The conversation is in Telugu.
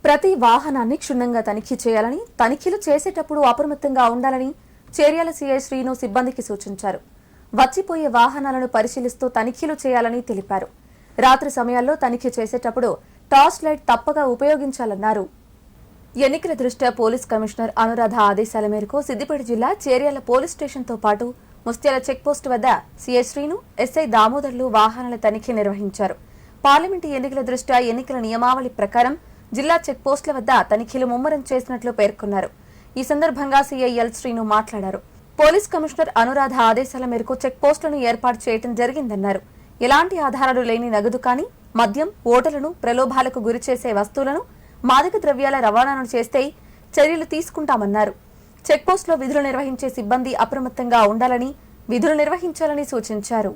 ప్రతి వాహనాన్ని క్షుణ్ణంగా తనిఖీ చేయాలని, తనిఖీలు చేసేటప్పుడు అప్రమత్తంగా ఉండాలని చేర్యాల సీఐ శ్రీను సిబ్బందికి సూచించారు. వచ్చిపోయే వాహనాలను పరిశీలిస్తూ తనిఖీలు చేయాలని తెలిపారు. రాత్రి సమయాల్లో తనిఖీ చేసేటప్పుడు టార్చ్ లైట్ తప్పగా ఉపయోగించాలన్నారు. ఎన్నికల దృష్ట్యా పోలీస్ కమిషనర్ అనురాధ ఆదేశాల మేరకు సిద్దిపేట జిల్లా చేర్యాల పోలీస్ స్టేషన్తో పాటు ముస్త్యాల చెక్పోస్టు వద్ద సీఐ శ్రీను, ఎస్ఐ దామోదర్లు వాహనాల తనిఖీ నిర్వహించారు. పార్లమెంటు ఎన్నికల దృష్ట్యా ఎన్నికల నియమావళి ప్రకారం జిల్లా చెక్పోస్టుల వద్ద తనిఖీలు ముమ్మరం చేసినట్లు పేర్కొన్నారు. ఈ సందర్భంగా సీఐ ఎల్ శ్రీను మాట్లాడారు. పోలీస్ కమిషనర్ అనురాధ ఆదేశాల మేరకు చెక్పోస్టులను ఏర్పాటు చేయడం జరిగిందన్నారు. ఎలాంటి ఆధారాలు లేని నగదు కానీ, మద్యం, ఓటర్లను ప్రలోభాలకు గురిచేసే వస్తువులను, మాదక ద్రవ్యాల రవాణాను చేస్తే చర్యలు తీసుకుంటామన్నారు. చెక్పోస్టులో విధులు నిర్వహించే సిబ్బంది అప్రమత్తంగా ఉండాలని, విధులు నిర్వహించాలని సూచించారు.